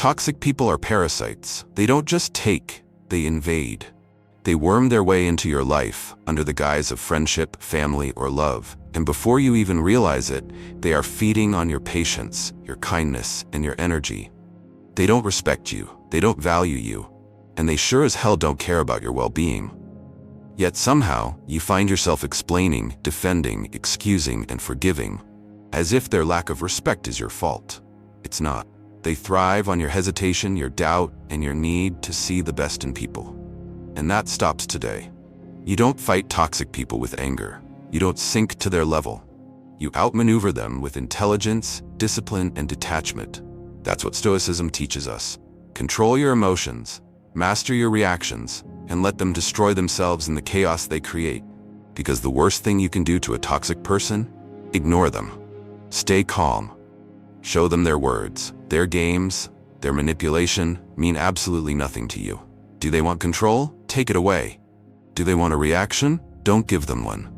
Toxic people are parasites. They don't just take, they invade. They worm their way into your life under the guise of friendship, family, or love. And before you even realize it, they are feeding on your patience, your kindness, and your energy. They don't respect you, they don't value you, and they sure as hell don't care about your well-being. Yet somehow, you find yourself explaining, defending, excusing, and forgiving, as if their lack of respect is your fault. It's not. They thrive on your hesitation, your doubt, and your need to see the best in people. And that stops today. You don't fight toxic people with anger. You don't sink to their level. You outmaneuver them with intelligence, discipline, and detachment. That's what Stoicism teaches us. Control your emotions, master your reactions, and let them destroy themselves in the chaos they create. Because the worst thing you can do to a toxic person? Ignore them. Stay calm. Show them their words, their games, their manipulation mean absolutely nothing to you. Do they want control? Take it away. Do they want a reaction? Don't give them one.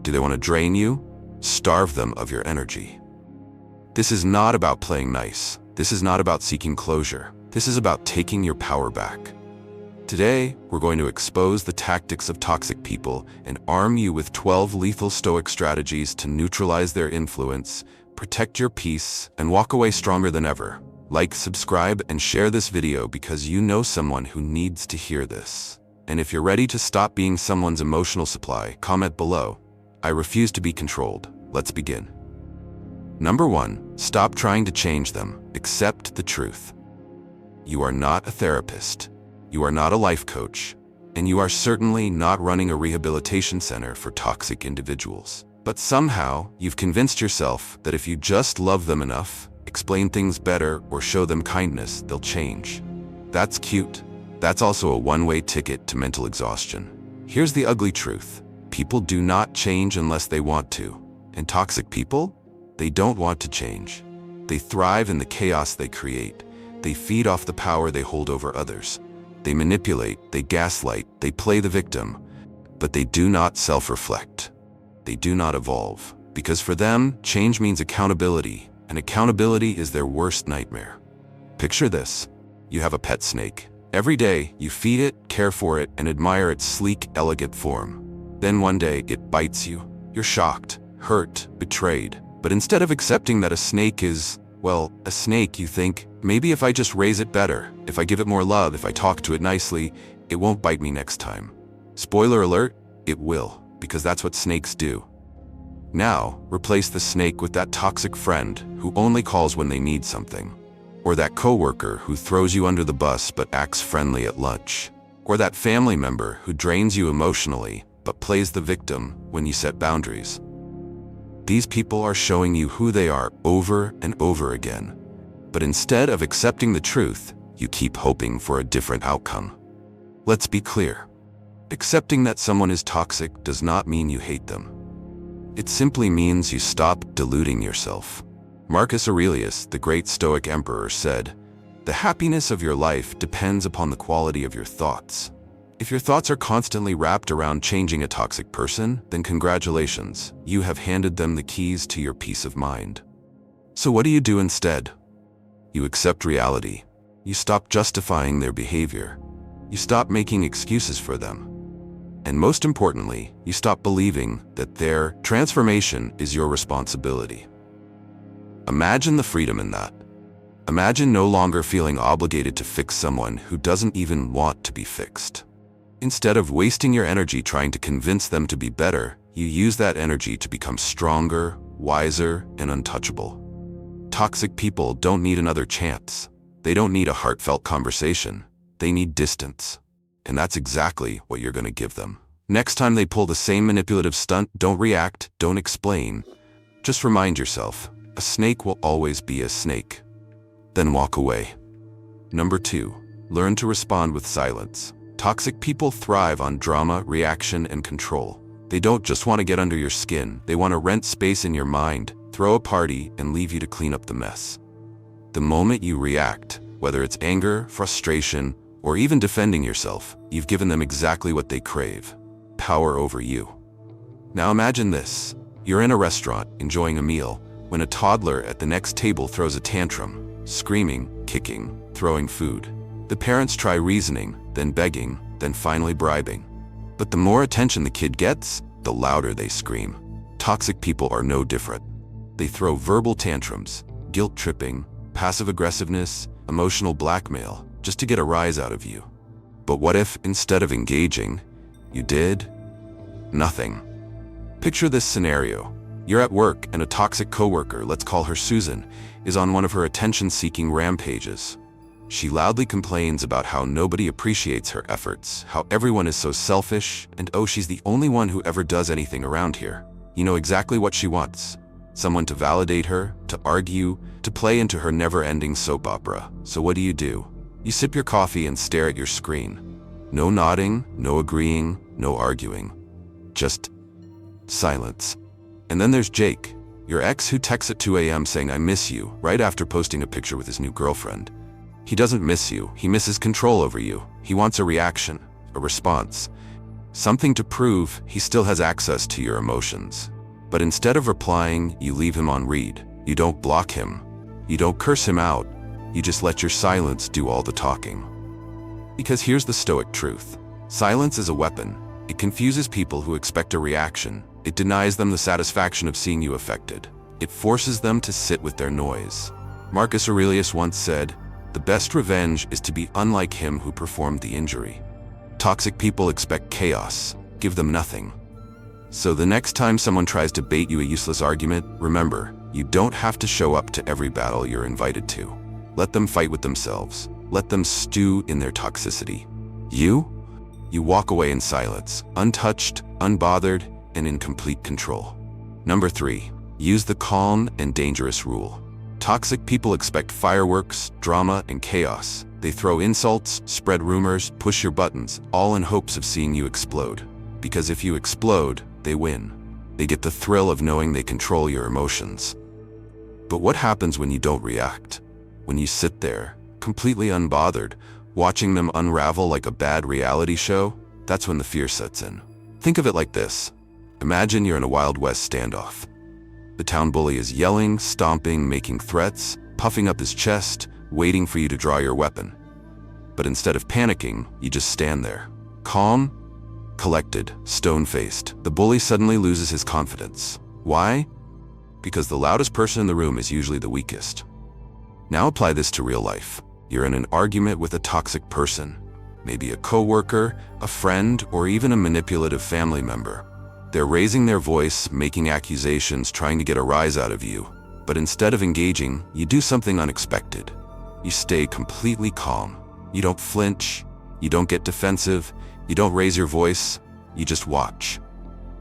Do they want to drain you? Starve them of your energy. This is not about playing nice. This is not about seeking closure. This is about taking your power back. Today, we're going to expose the tactics of toxic people and arm you with 12 lethal Stoic strategies to neutralize their influence, protect your peace, and walk away stronger than ever. Like, subscribe, and share this video because you know someone who needs to hear this. And if you're ready to stop being someone's emotional supply, comment below. I refuse to be controlled. Let's begin. Number 1, stop trying to change them. Accept the truth. You are not a therapist. You are not a life coach. And you are certainly not running a rehabilitation center for toxic individuals. But somehow, you've convinced yourself that if you just love them enough, explain things better, or show them kindness, they'll change. That's cute. That's also a one-way ticket to mental exhaustion. Here's the ugly truth. People do not change unless they want to. And toxic people? They don't want to change. They thrive in the chaos they create. They feed off the power they hold over others. They manipulate, they gaslight, they play the victim. But they do not self-reflect. They do not evolve. Because for them, change means accountability. And accountability is their worst nightmare. Picture this. You have a pet snake. Every day, you feed it, care for it, and admire its sleek, elegant form. Then one day, it bites you. You're shocked, hurt, betrayed. But instead of accepting that a snake is, well, a snake, you think, maybe if I just raise it better, if I give it more love, if I talk to it nicely, it won't bite me next time. Spoiler alert, it will, because that's what snakes do. Now, replace the snake with that toxic friend who only calls when they need something. Or that coworker who throws you under the bus but acts friendly at lunch. Or that family member who drains you emotionally but plays the victim when you set boundaries. These people are showing you who they are over and over again. But instead of accepting the truth, you keep hoping for a different outcome. Let's be clear. Accepting that someone is toxic does not mean you hate them. It simply means you stop deluding yourself. Marcus Aurelius, the great Stoic emperor, said, "The happiness of your life depends upon the quality of your thoughts." If your thoughts are constantly wrapped around changing a toxic person, then congratulations, you have handed them the keys to your peace of mind. So what do you do instead? You accept reality. You stop justifying their behavior. You stop making excuses for them. And most importantly, you stop believing that their transformation is your responsibility. Imagine the freedom in that. Imagine no longer feeling obligated to fix someone who doesn't even want to be fixed. Instead of wasting your energy trying to convince them to be better, you use that energy to become stronger, wiser, and untouchable. Toxic people don't need another chance. They don't need a heartfelt conversation. They need distance. And that's exactly what you're going to give them. Next time they pull the same manipulative stunt, don't react, don't explain. Just remind yourself, a snake will always be a snake. Then walk away. Number 2, learn to respond with silence. Toxic people thrive on drama, reaction, and control. They don't just want to get under your skin. They want to rent space in your mind, throw a party, and leave you to clean up the mess. The moment you react, whether it's anger, frustration, or even defending yourself, you've given them exactly what they crave: power over you. Now imagine this. You're in a restaurant, enjoying a meal, when a toddler at the next table throws a tantrum. screaming, kicking, throwing food. The parents try reasoning, then begging, then finally bribing. But the more attention the kid gets, the louder they scream. Toxic people are no different. They throw verbal tantrums, guilt tripping, passive aggressiveness, emotional blackmail, just to get a rise out of you. But what if, instead of engaging, you did nothing? Picture this scenario. You're at work and a toxic coworker, let's call her Susan, is on one of her attention-seeking rampages. She loudly complains about how nobody appreciates her efforts, how everyone is so selfish, and oh, she's the only one who ever does anything around here. You know exactly what she wants. Someone to validate her, to argue, to play into her never-ending soap opera. So what do? You sip your coffee and stare at your screen. No nodding, no agreeing, no arguing. Just silence. And then there's Jake, your ex who texts at 2 a.m. saying I miss you, right after posting a picture with his new girlfriend. He doesn't miss you, he misses control over you. He wants a reaction, a response. Something to prove he still has access to your emotions. But instead of replying, you leave him on read. You don't block him. You don't curse him out. You just let your silence do all the talking. Because here's the Stoic truth. Silence is a weapon. It confuses people who expect a reaction. It denies them the satisfaction of seeing you affected. It forces them to sit with their noise. Marcus Aurelius once said, "The best revenge is to be unlike him who performed the injury." Toxic people expect chaos. Give them nothing. So the next time someone tries to bait you a useless argument, remember, you don't have to show up to every battle you're invited to. Let them fight with themselves. Let them stew in their toxicity. You walk away in silence, untouched, unbothered, and in complete control. Number 3, use the calm and dangerous rule. Toxic people expect fireworks, drama, and chaos. They throw insults, spread rumors, push your buttons, all in hopes of seeing you explode. Because if you explode, they win. They get the thrill of knowing they control your emotions. But what happens when you don't react? When you sit there, completely unbothered, watching them unravel like a bad reality show? That's when the fear sets in. Think of it like this. Imagine you're in a Wild West standoff. The town bully is yelling, stomping, making threats, puffing up his chest, waiting for you to draw your weapon. But instead of panicking, you just stand there. Calm, collected, stone-faced. The bully suddenly loses his confidence. Why? Because the loudest person in the room is usually the weakest. Now apply this to real life. You're in an argument with a toxic person, maybe a coworker, a friend, or even a manipulative family member. They're raising their voice, making accusations, trying to get a rise out of you. But instead of engaging, you do something unexpected. You stay completely calm. You don't flinch. You don't get defensive. You don't raise your voice. You just watch.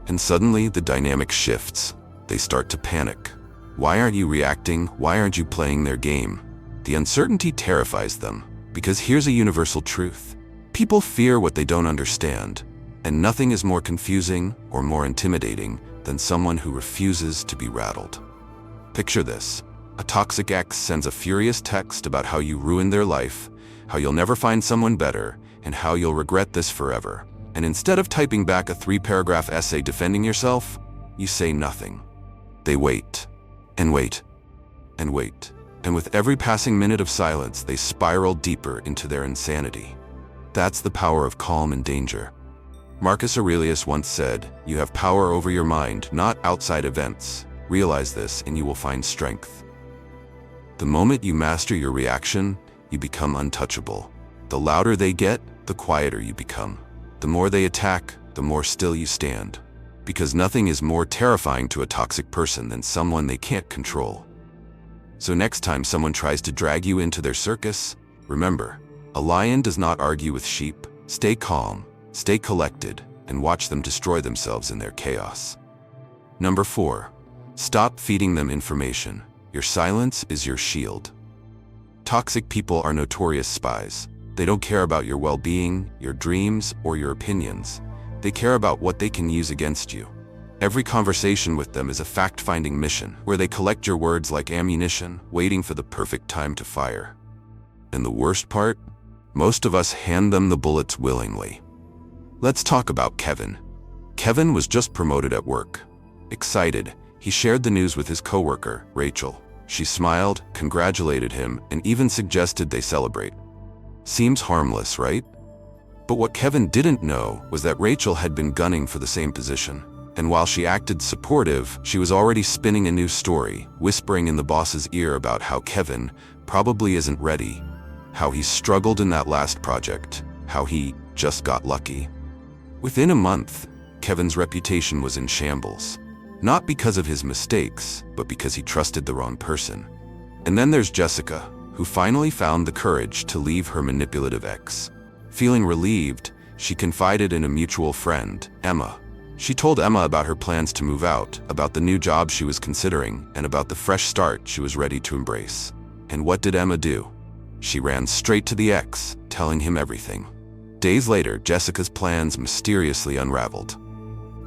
And suddenly, the dynamic shifts. They start to panic. Why aren't you reacting? Why aren't you playing their game? The uncertainty terrifies them, because here's a universal truth. People fear what they don't understand, and nothing is more confusing or more intimidating than someone who refuses to be rattled. Picture this. A toxic ex sends a furious text about how you ruined their life, how you'll never find someone better, and how you'll regret this forever. And instead of typing back a 3-paragraph essay defending yourself, you say nothing. They wait, and wait, and wait. And with every passing minute of silence, they spiral deeper into their insanity. That's the power of calm and danger. Marcus Aurelius once said, "You have power over your mind, not outside events. Realize this and you will find strength." The moment you master your reaction, you become untouchable. The louder they get, the quieter you become. The more they attack, the more still you stand. Because nothing is more terrifying to a toxic person than someone they can't control. So next time someone tries to drag you into their circus, remember, a lion does not argue with sheep. Stay calm, stay collected, and watch them destroy themselves in their chaos. Number 4, stop feeding them information. Your silence is your shield. Toxic people are notorious spies. They don't care about your well-being, your dreams, or your opinions. They care about what they can use against you. Every conversation with them is a fact-finding mission, where they collect your words like ammunition, waiting for the perfect time to fire. And the worst part? Most of us hand them the bullets willingly. Let's talk about Kevin. Kevin was just promoted at work. Excited, he shared the news with his coworker, Rachel. She smiled, congratulated him, and even suggested they celebrate. Seems harmless, right? But what Kevin didn't know was that Rachel had been gunning for the same position. And while she acted supportive, she was already spinning a new story, whispering in the boss's ear about how Kevin probably isn't ready, how he struggled in that last project, how he just got lucky. Within a month, Kevin's reputation was in shambles. Not because of his mistakes, but because he trusted the wrong person. And then there's Jessica, who finally found the courage to leave her manipulative ex. Feeling relieved, she confided in a mutual friend, Emma. She told Emma about her plans to move out, about the new job she was considering, and about the fresh start she was ready to embrace. And what did Emma do? She ran straight to the ex, telling him everything. Days later, Jessica's plans mysteriously unraveled.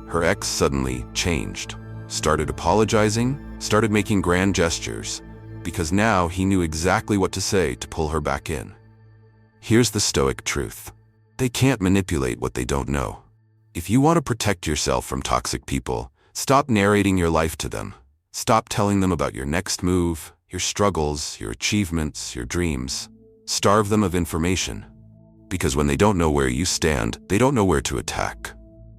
Her ex suddenly changed, started apologizing, started making grand gestures, because now he knew exactly what to say to pull her back in. Here's the Stoic truth. They can't manipulate what they don't know. If you want to protect yourself from toxic people, stop narrating your life to them. Stop telling them about your next move, your struggles, your achievements, your dreams. Starve them of information. Because when they don't know where you stand, they don't know where to attack.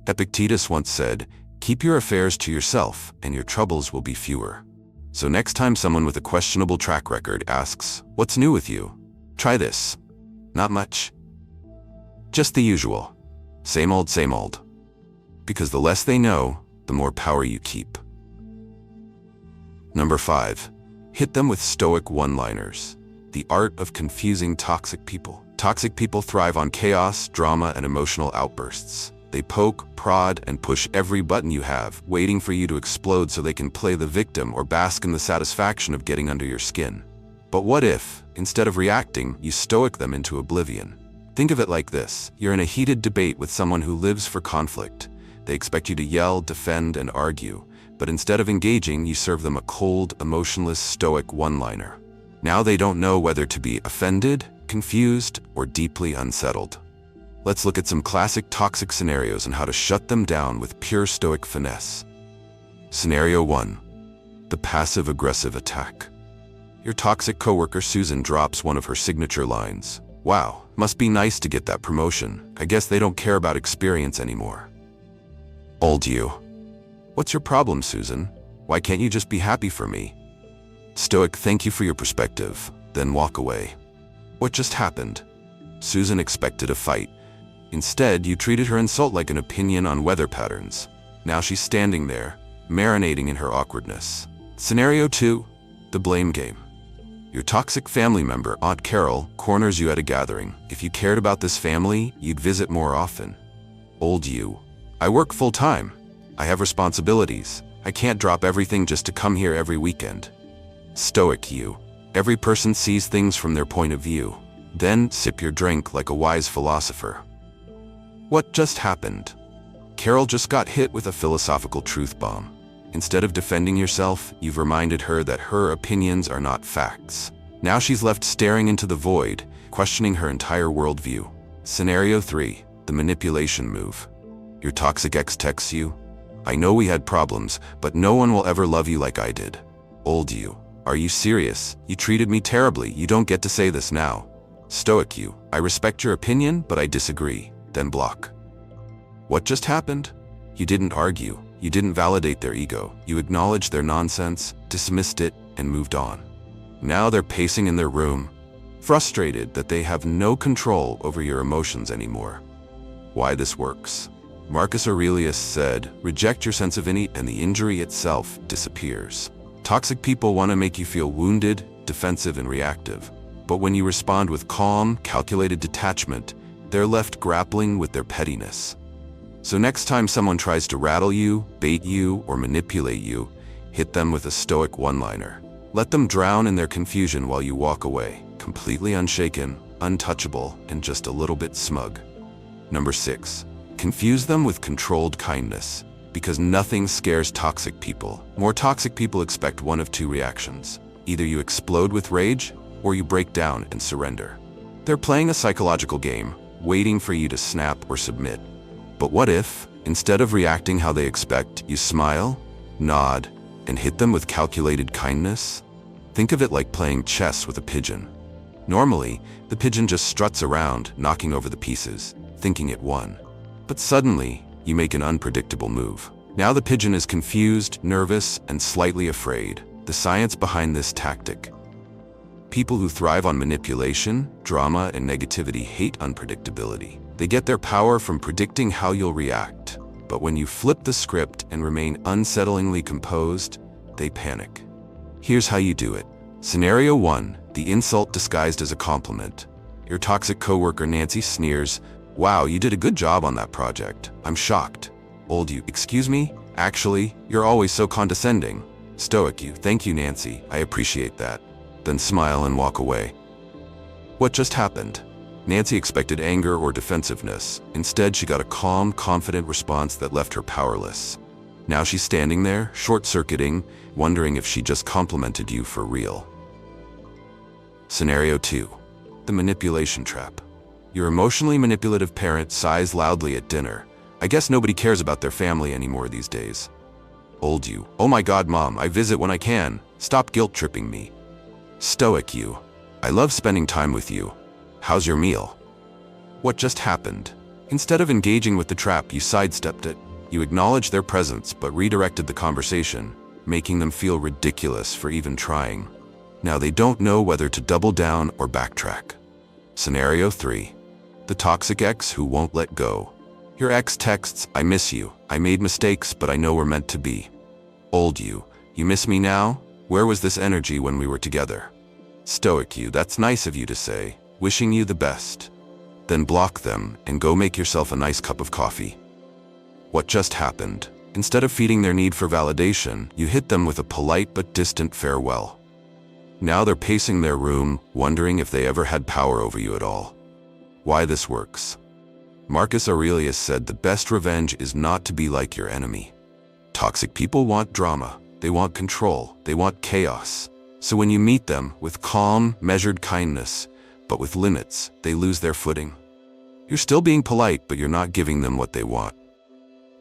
Epictetus once said, "Keep your affairs to yourself, and your troubles will be fewer." So next time someone with a questionable track record asks, "What's new with you?" Try this. Not much. Just the usual. Same old, same old. Because the less they know, the more power you keep. Number 5. Hit them with Stoic one-liners. The art of confusing toxic people. Toxic people thrive on chaos, drama, and emotional outbursts. They poke, prod, and push every button you have, waiting for you to explode so they can play the victim or bask in the satisfaction of getting under your skin. But what if, instead of reacting, you stoic them into oblivion? Think of it like this. You're in a heated debate with someone who lives for conflict. They expect you to yell, defend, and argue. But instead of engaging, you serve them a cold, emotionless, stoic one-liner. Now they don't know whether to be offended, confused, or deeply unsettled. Let's look at some classic toxic scenarios and how to shut them down with pure stoic finesse. Scenario 1. The passive-aggressive attack. Your toxic coworker Susan drops one of her signature lines. "Wow, must be nice to get that promotion. I guess they don't care about experience anymore." Old you. "What's your problem, Susan? Why can't you just be happy for me?" Stoic, "Thank you for your perspective," then walk away. What just happened? Susan expected a fight. Instead, you treated her insult like an opinion on weather patterns. Now she's standing there, marinating in her awkwardness. Scenario 2. The blame game. Your toxic family member, Aunt Carol, corners you at a gathering. "If you cared about this family, you'd visit more often." Old you. "I work full-time. I have responsibilities. I can't drop everything just to come here every weekend." Stoic you. "Every person sees things from their point of view." Then sip your drink like a wise philosopher. What just happened? Carol just got hit with a philosophical truth bomb. Instead of defending yourself, you've reminded her that her opinions are not facts. Now she's left staring into the void, questioning her entire worldview. Scenario 3. The manipulation move. Your toxic ex texts you, "I know we had problems, but no one will ever love you like I did." Old you. "Are you serious? You treated me terribly. You don't get to say this now." Stoic you. "I respect your opinion, but I disagree." Then block. What just happened? You didn't argue. You didn't validate their ego. You acknowledged their nonsense, dismissed it, and moved on. Now they're pacing in their room, frustrated that they have no control over your emotions anymore. Why this works? Marcus Aurelius said, "Reject your sense of innate and the injury itself disappears." Toxic people want to make you feel wounded, defensive, and reactive. But when you respond with calm, calculated detachment, they're left grappling with their pettiness. So next time someone tries to rattle you, bait you, or manipulate you, hit them with a stoic one-liner. Let them drown in their confusion while you walk away, completely unshaken, untouchable, and just a little bit smug. Number 6. Confuse them with controlled kindness. Because nothing scares toxic people. More toxic people expect one of two reactions. Either you explode with rage, or you break down and surrender. They're playing a psychological game, waiting for you to snap or submit. But what if, instead of reacting how they expect, you smile, nod, and hit them with calculated kindness? Think of it like playing chess with a pigeon. Normally, the pigeon just struts around, knocking over the pieces, thinking it won. But suddenly, you make an unpredictable move. Now the pigeon is confused, nervous, and slightly afraid. The science behind this tactic. People who thrive on manipulation, drama, and negativity hate unpredictability. They get their power from predicting how you'll react. But when you flip the script and remain unsettlingly composed, they panic. Here's how you do it. Scenario 1, the insult disguised as a compliment. Your toxic coworker Nancy sneers, "Wow, you did a good job on that project. I'm shocked." Old you, "Excuse me? Actually, you're always so condescending." Stoic you, "Thank you, Nancy. I appreciate that." Then smile and walk away. What just happened? Nancy expected anger or defensiveness. Instead, she got a calm, confident response that left her powerless. Now she's standing there, short-circuiting, wondering if she just complimented you for real. Scenario 2. The manipulation trap. Your emotionally manipulative parent sighs loudly at dinner. "I guess nobody cares about their family anymore these days." Old you, "Oh my God, Mom, I visit when I can. Stop guilt-tripping me." Stoic you, "I love spending time with you. How's your meal?" What just happened? Instead of engaging with the trap, you sidestepped it. You acknowledged their presence but redirected the conversation, making them feel ridiculous for even trying. Now they don't know whether to double down or backtrack. Scenario 3. The toxic ex who won't let go. Your ex texts, "I miss you. I made mistakes, but I know we're meant to be." Old you, "You miss me now? Where was this energy when we were together?" Stoic you, "That's nice of you to say. Wishing you the best." Then block them and go make yourself a nice cup of coffee. What just happened? Instead of feeding their need for validation, you hit them with a polite but distant farewell. Now they're pacing their room, wondering if they ever had power over you at all. Why this works? Marcus Aurelius said the best revenge is not to be like your enemy. Toxic people want drama. They want control. They want chaos. So when you meet them with calm, measured kindness, but with limits, they lose their footing. You're still being polite, but you're not giving them what they want.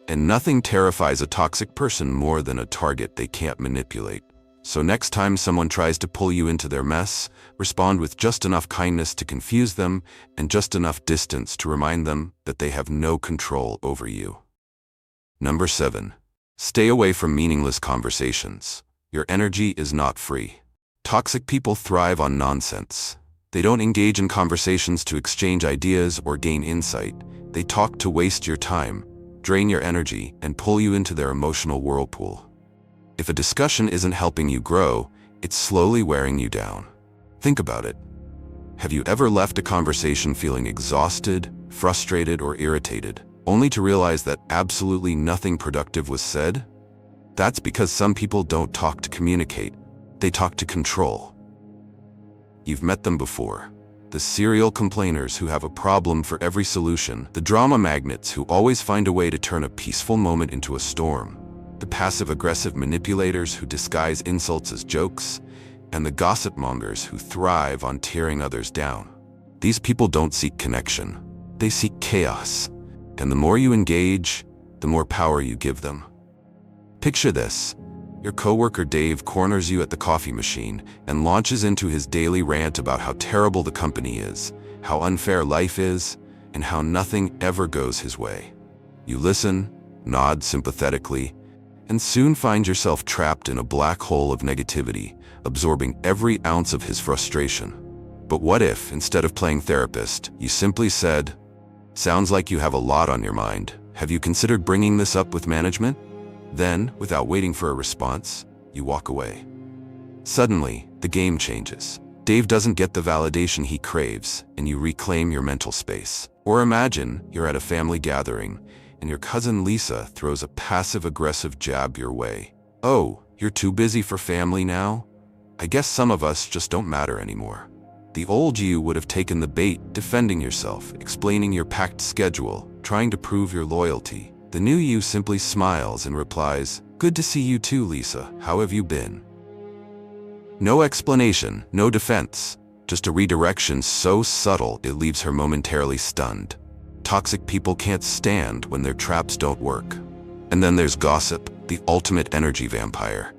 And nothing terrifies a toxic person more than a target they can't manipulate. So next time someone tries to pull you into their mess, respond with just enough kindness to confuse them and just enough distance to remind them that they have no control over you. Number 7. Stay away from meaningless conversations. Your energy is not free. Toxic people thrive on nonsense. They don't engage in conversations to exchange ideas or gain insight. They talk to waste your time, drain your energy, and pull you into their emotional whirlpool. If a discussion isn't helping you grow, it's slowly wearing you down. Think about it. Have you ever left a conversation feeling exhausted, frustrated, or irritated, only to realize that absolutely nothing productive was said? That's because some people don't talk to communicate. They talk to control. You've met them before. The serial complainers who have a problem for every solution, the drama magnets who always find a way to turn a peaceful moment into a storm, the passive-aggressive manipulators who disguise insults as jokes, and the gossip mongers who thrive on tearing others down. These people don't seek connection. They seek chaos. And the more you engage, the more power you give them. Picture this. Your coworker Dave corners you at the coffee machine and launches into his daily rant about how terrible the company is, how unfair life is, and how nothing ever goes his way. You listen, nod sympathetically, and soon find yourself trapped in a black hole of negativity, absorbing every ounce of his frustration. But what if, instead of playing therapist, you simply said, "Sounds like you have a lot on your mind. Have you considered bringing this up with management?" Then, without waiting for a response, you walk away. Suddenly, the game changes. Dave doesn't get the validation he craves, and you reclaim your mental space. Or imagine you're at a family gathering, and your cousin Lisa throws a passive-aggressive jab your way. "Oh, you're too busy for family now? I guess some of us just don't matter anymore." The old you would have taken the bait, defending yourself, explaining your packed schedule, trying to prove your loyalty. The new you simply smiles and replies, "Good to see you too, Lisa. How have you been?" No explanation, no defense, just a redirection so subtle it leaves her momentarily stunned. Toxic people can't stand when their traps don't work. And then there's gossip, the ultimate energy vampire.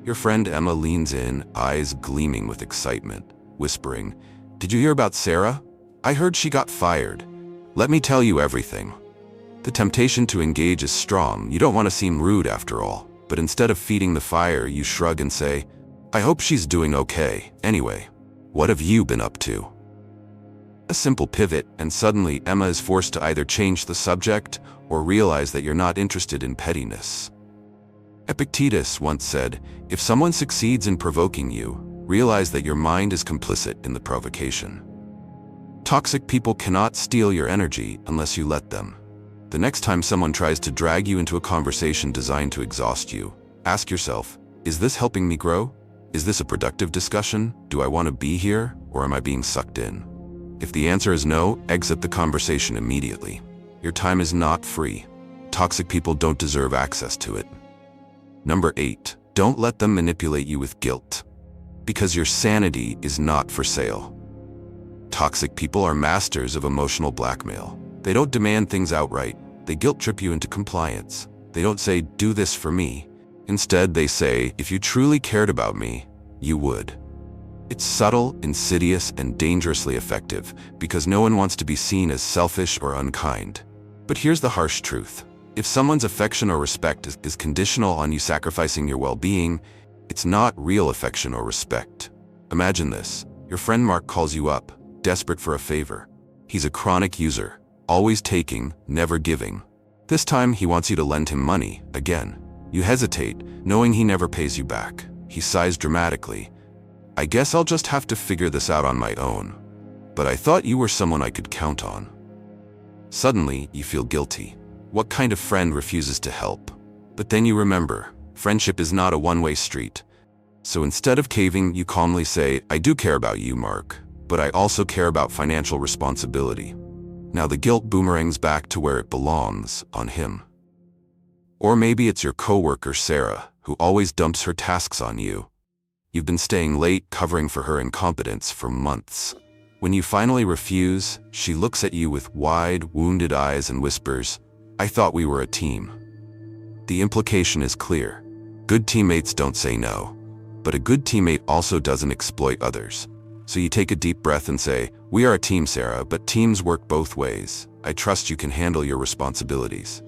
Your friend Emma leans in, eyes gleaming with excitement, whispering, "Did you hear about Sarah? I heard she got fired. Let me tell you everything." The temptation to engage is strong. You don't want to seem rude after all. But instead of feeding the fire, you shrug and say, "I hope she's doing okay. Anyway, what have you been up to?" A simple pivot, and suddenly Emma is forced to either change the subject or realize that you're not interested in pettiness. Epictetus once said, "If someone succeeds in provoking you, realize that your mind is complicit in the provocation." Toxic people cannot steal your energy unless you let them. The next time someone tries to drag you into a conversation designed to exhaust you, ask yourself, is this helping me grow? Is this a productive discussion? Do I want to be here, or am I being sucked in? If the answer is no, exit the conversation immediately. Your time is not free. Toxic people don't deserve access to it. Number 8, don't let them manipulate you with guilt. Because your sanity is not for sale. Toxic people are masters of emotional blackmail. They don't demand things outright. They guilt trip you into compliance. They don't say, "Do this for me." Instead, they say, "If you truly cared about me, you would." It's subtle, insidious, and dangerously effective because no one wants to be seen as selfish or unkind. But here's the harsh truth. If someone's affection or respect is conditional on you sacrificing your well-being, it's not real affection or respect. Imagine this. Your friend Mark calls you up, desperate for a favor. He's a chronic user, always taking, never giving. This time he wants you to lend him money, again. You hesitate, knowing he never pays you back. He sighs dramatically. "I guess I'll just have to figure this out on my own. But I thought you were someone I could count on." Suddenly, you feel guilty. What kind of friend refuses to help? But then you remember, friendship is not a one-way street. So instead of caving, you calmly say, "I do care about you, Mark, but I also care about financial responsibility." Now the guilt boomerangs back to where it belongs, on him. Or maybe it's your coworker, Sarah, who always dumps her tasks on you. You've been staying late covering for her incompetence for months. When you finally refuse, she looks at you with wide, wounded eyes and whispers, "I thought we were a team." The implication is clear. Good teammates don't say no. But a good teammate also doesn't exploit others. So you take a deep breath and say, "We are a team, Sarah, but teams work both ways. I trust you can handle your responsibilities."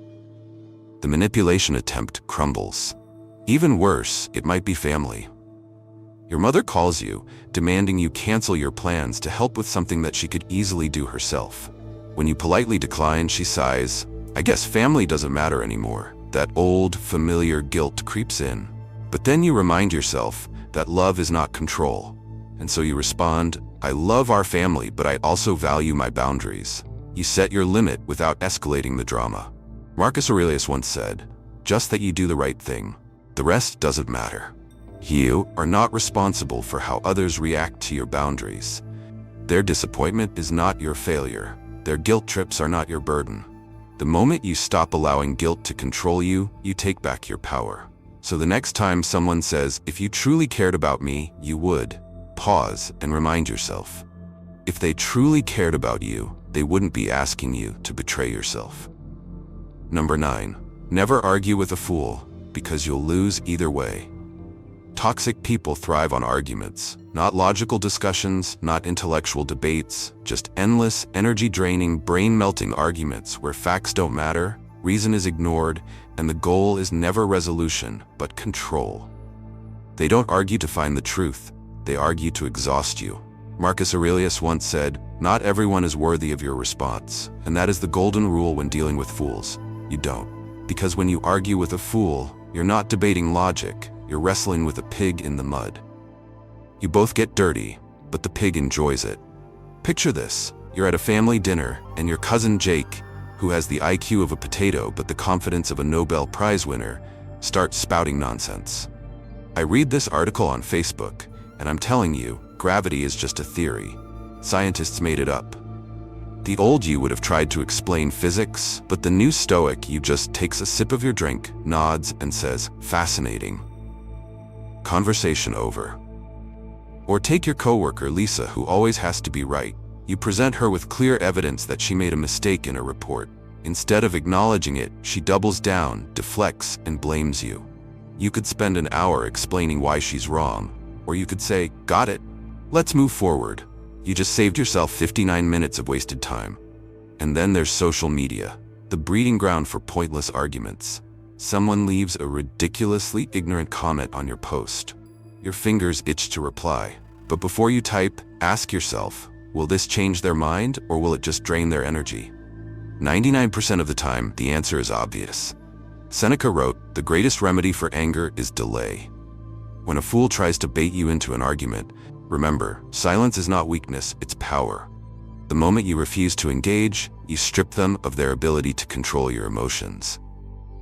The manipulation attempt crumbles. Even worse, it might be family. Your mother calls you, demanding you cancel your plans to help with something that she could easily do herself. When you politely decline, she sighs, "I guess family doesn't matter anymore." That old, familiar guilt creeps in. But then you remind yourself that love is not control. And so you respond, "I love our family, but I also value my boundaries." You set your limit without escalating the drama. Marcus Aurelius once said, "Just that you do the right thing. The rest doesn't matter." You are not responsible for how others react to your boundaries. Their disappointment is not your failure. Their guilt trips are not your burden. The moment you stop allowing guilt to control you, you take back your power. So the next time someone says, "If you truly cared about me, you would," pause and remind yourself. If they truly cared about you, they wouldn't be asking you to betray yourself. Number 9, never argue with a fool, because you'll lose either way. Toxic people thrive on arguments, not logical discussions, not intellectual debates, just endless, energy-draining, brain-melting arguments where facts don't matter, reason is ignored, and the goal is never resolution, but control. They don't argue to find the truth, they argue to exhaust you. Marcus Aurelius once said, "Not everyone is worthy of your response," and that is the golden rule when dealing with fools. You don't. Because when you argue with a fool, you're not debating logic, you're wrestling with a pig in the mud. You both get dirty, but the pig enjoys it. Picture this, you're at a family dinner, and your cousin Jake, who has the IQ of a potato but the confidence of a Nobel Prize winner, starts spouting nonsense. I read this article on Facebook, and I'm telling you, gravity is just a theory. Scientists made it up. The old you would have tried to explain physics, but the new Stoic you just takes a sip of your drink, nods, and says, "Fascinating." Conversation over. Or take your coworker Lisa, who always has to be right. You present her with clear evidence that she made a mistake in a report. Instead of acknowledging it, she doubles down, deflects, and blames you. You could spend an hour explaining why she's wrong, or you could say, "Got it. Let's move forward." You just saved yourself 59 minutes of wasted time. And then there's social media, the breeding ground for pointless arguments. Someone leaves a ridiculously ignorant comment on your post. Your fingers itch to reply. But before you type, ask yourself, will this change their mind or will it just drain their energy? 99% of the time, the answer is obvious. Seneca wrote, "The greatest remedy for anger is delay." When a fool tries to bait you into an argument, remember, silence is not weakness, it's power. The moment you refuse to engage, you strip them of their ability to control your emotions.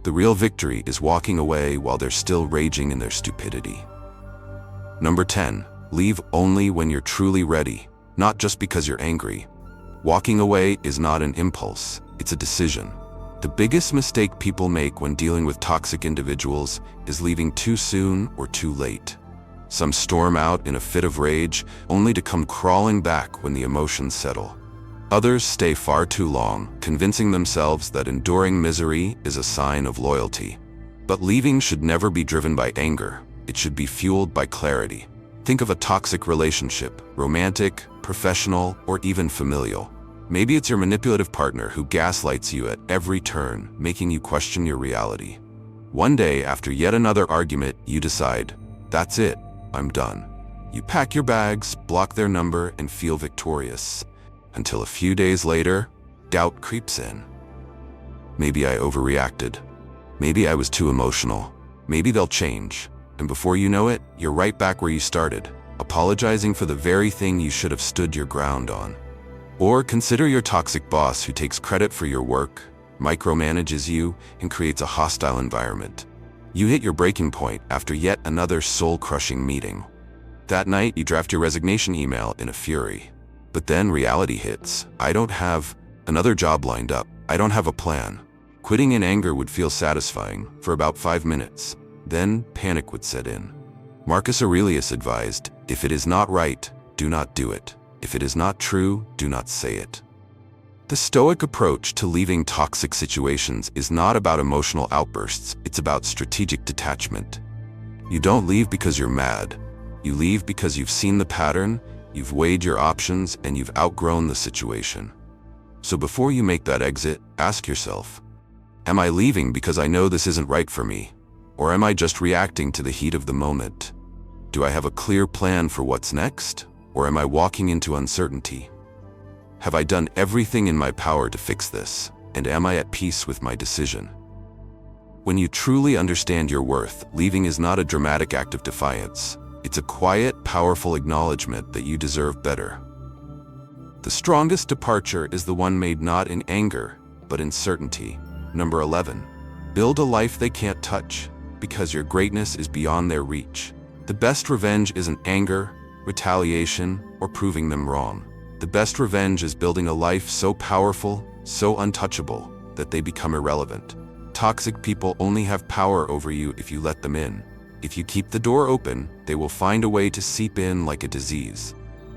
The real victory is walking away while they're still raging in their stupidity. Number 10, leave only when you're truly ready, not just because you're angry. Walking away is not an impulse, it's a decision. The biggest mistake people make when dealing with toxic individuals is leaving too soon or too late. Some storm out in a fit of rage, only to come crawling back when the emotions settle. Others stay far too long, convincing themselves that enduring misery is a sign of loyalty. But leaving should never be driven by anger. It should be fueled by clarity. Think of a toxic relationship, romantic, professional, or even familial. Maybe it's your manipulative partner who gaslights you at every turn, making you question your reality. One day, after yet another argument, you decide, that's it, I'm done. You pack your bags, block their number, and feel victorious. Until a few days later, doubt creeps in. Maybe I overreacted. Maybe I was too emotional. Maybe they'll change. And before you know it, you're right back where you started, apologizing for the very thing you should have stood your ground on. Or consider your toxic boss who takes credit for your work, micromanages you, and creates a hostile environment. You hit your breaking point after yet another soul-crushing meeting. That night, you draft your resignation email in a fury. But then reality hits. I don't have another job lined up. I don't have a plan. Quitting in anger would feel satisfying for about 5 minutes. Then panic would set in. Marcus Aurelius advised, if it is not right, do not do it. If it is not true, do not say it. The Stoic approach to leaving toxic situations is not about emotional outbursts, it's about strategic detachment. You don't leave because you're mad. You leave because you've seen the pattern, you've weighed your options, and you've outgrown the situation. So before you make that exit, ask yourself, am I leaving because I know this isn't right for me? Or am I just reacting to the heat of the moment? Do I have a clear plan for what's next? Or am I walking into uncertainty? Have I done everything in my power to fix this? And am I at peace with my decision? When you truly understand your worth, leaving is not a dramatic act of defiance. It's a quiet, powerful acknowledgement that you deserve better. The strongest departure is the one made not in anger, but in certainty. Number 11. Build a life they can't touch, because your greatness is beyond their reach. The best revenge isn't anger, retaliation, or proving them wrong. The best revenge is building a life so powerful, so untouchable, that they become irrelevant. Toxic people only have power over you if you let them in. If you keep the door open, they will find a way to seep in like a disease.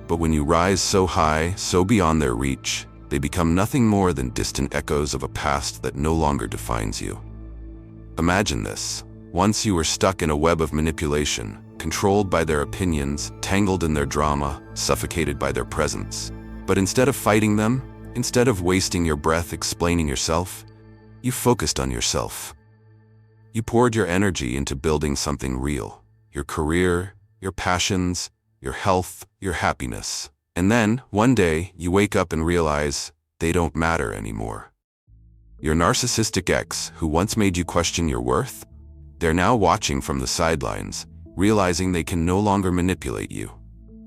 But when you rise so high, so beyond their reach, they become nothing more than distant echoes of a past that no longer defines you. Imagine this. Once you were stuck in a web of manipulation, controlled by their opinions, tangled in their drama, suffocated by their presence. But instead of fighting them, instead of wasting your breath explaining yourself, you focused on yourself. You poured your energy into building something real, your career, your passions, your health, your happiness. And then, one day, you wake up and realize they don't matter anymore. Your narcissistic ex, who once made you question your worth, they're now watching from the sidelines, realizing they can no longer manipulate you.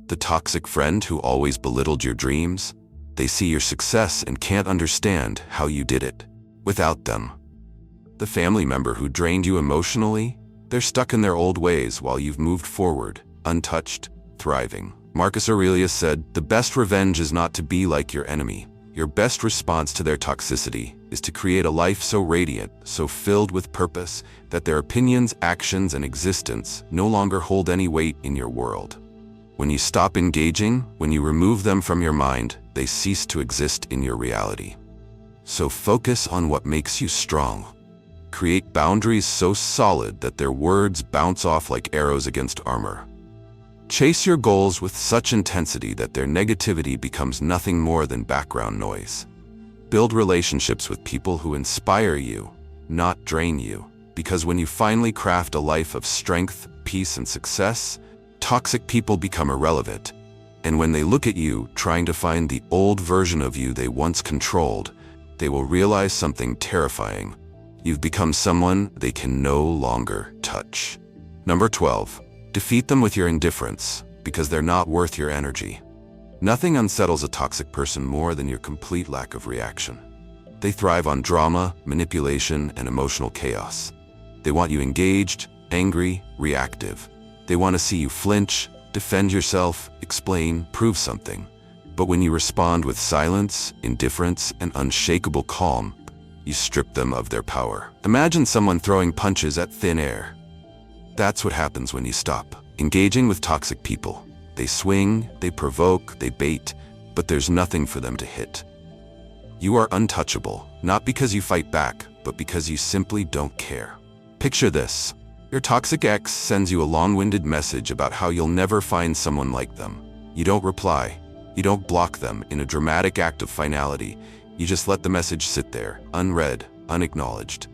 The toxic friend who always belittled your dreams, they see your success and can't understand how you did it without them. The family member who drained you emotionally, they're stuck in their old ways while you've moved forward, untouched, thriving. Marcus Aurelius said, the best revenge is not to be like your enemy. Your best response to their toxicity is to create a life so radiant, so filled with purpose, that their opinions, actions, and existence no longer hold any weight in your world. When you stop engaging, when you remove them from your mind, they cease to exist in your reality. So focus on what makes you strong. Create boundaries so solid that their words bounce off like arrows against armor. Chase your goals with such intensity that their negativity becomes nothing more than background noise. Build relationships with people who inspire you, not drain you. Because when you finally craft a life of strength, peace, and success, toxic people become irrelevant. And when they look at you, trying to find the old version of you they once controlled, they will realize something terrifying. You've become someone they can no longer touch. Number 12. Defeat them with your indifference, because they're not worth your energy. Nothing unsettles a toxic person more than your complete lack of reaction. They thrive on drama, manipulation, and emotional chaos. They want you engaged, angry, reactive. They want to see you flinch, defend yourself, explain, prove something. But when you respond with silence, indifference, and unshakable calm, you strip them of their power. Imagine someone throwing punches at thin air. That's what happens when you stop engaging with toxic people. They swing, they provoke, they bait, but there's nothing for them to hit. You are untouchable, not because you fight back, but because you simply don't care. Picture this. Your toxic ex sends you a long-winded message about how you'll never find someone like them. You don't reply. You don't block them in a dramatic act of finality. You just let the message sit there, unread, unacknowledged.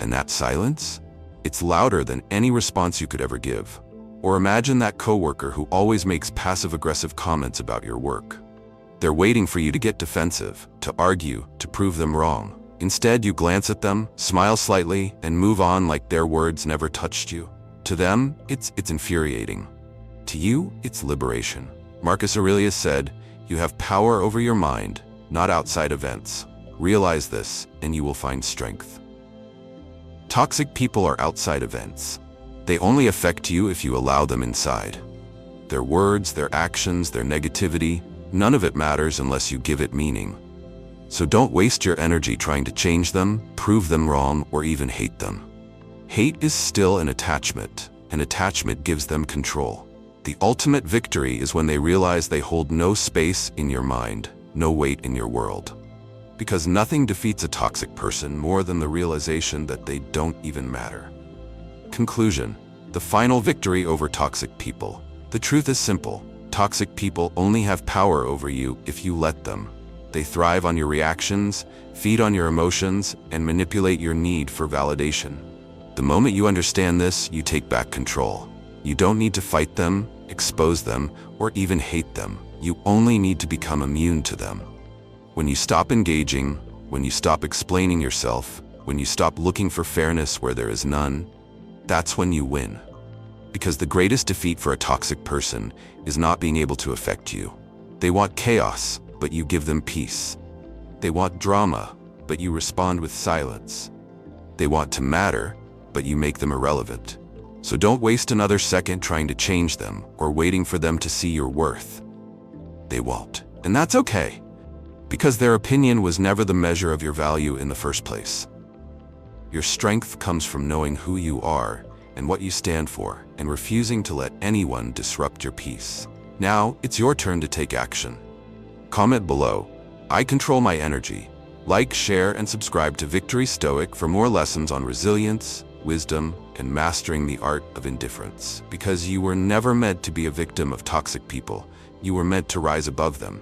And that silence? It's louder than any response you could ever give. Or imagine that coworker who always makes passive-aggressive comments about your work. They're waiting for you to get defensive, to argue, to prove them wrong. Instead, you glance at them, smile slightly, and move on like their words never touched you. To them, it's infuriating. To you, it's liberation. Marcus Aurelius said, "You have power over your mind, not outside events. Realize this, and you will find strength." Toxic people are outside events. They only affect you if you allow them inside. Their words, their actions, their negativity, none of it matters unless you give it meaning. So don't waste your energy trying to change them, prove them wrong, or even hate them. Hate is still an attachment, and attachment gives them control. The ultimate victory is when they realize they hold no space in your mind, no weight in your world. Because nothing defeats a toxic person more than the realization that they don't even matter. Conclusion: the final victory over toxic people. The truth is simple. Toxic people only have power over you if you let them. They thrive on your reactions, feed on your emotions, and manipulate your need for validation. The moment you understand this, you take back control. You don't need to fight them, expose them, or even hate them. You only need to become immune to them. When you stop engaging, when you stop explaining yourself, when you stop looking for fairness where there is none, that's when you win. Because the greatest defeat for a toxic person is not being able to affect you. They want chaos, but you give them peace. They want drama, but you respond with silence. They want to matter, but you make them irrelevant. So don't waste another second trying to change them or waiting for them to see your worth. They won't. And that's okay, because their opinion was never the measure of your value in the first place. Your strength comes from knowing who you are and what you stand for, and refusing to let anyone disrupt your peace. Now, it's your turn to take action. Comment below, "I control my energy." Like, share, and subscribe to Victory Stoic for more lessons on resilience, wisdom, and mastering the art of indifference. Because you were never meant to be a victim of toxic people. You were meant to rise above them.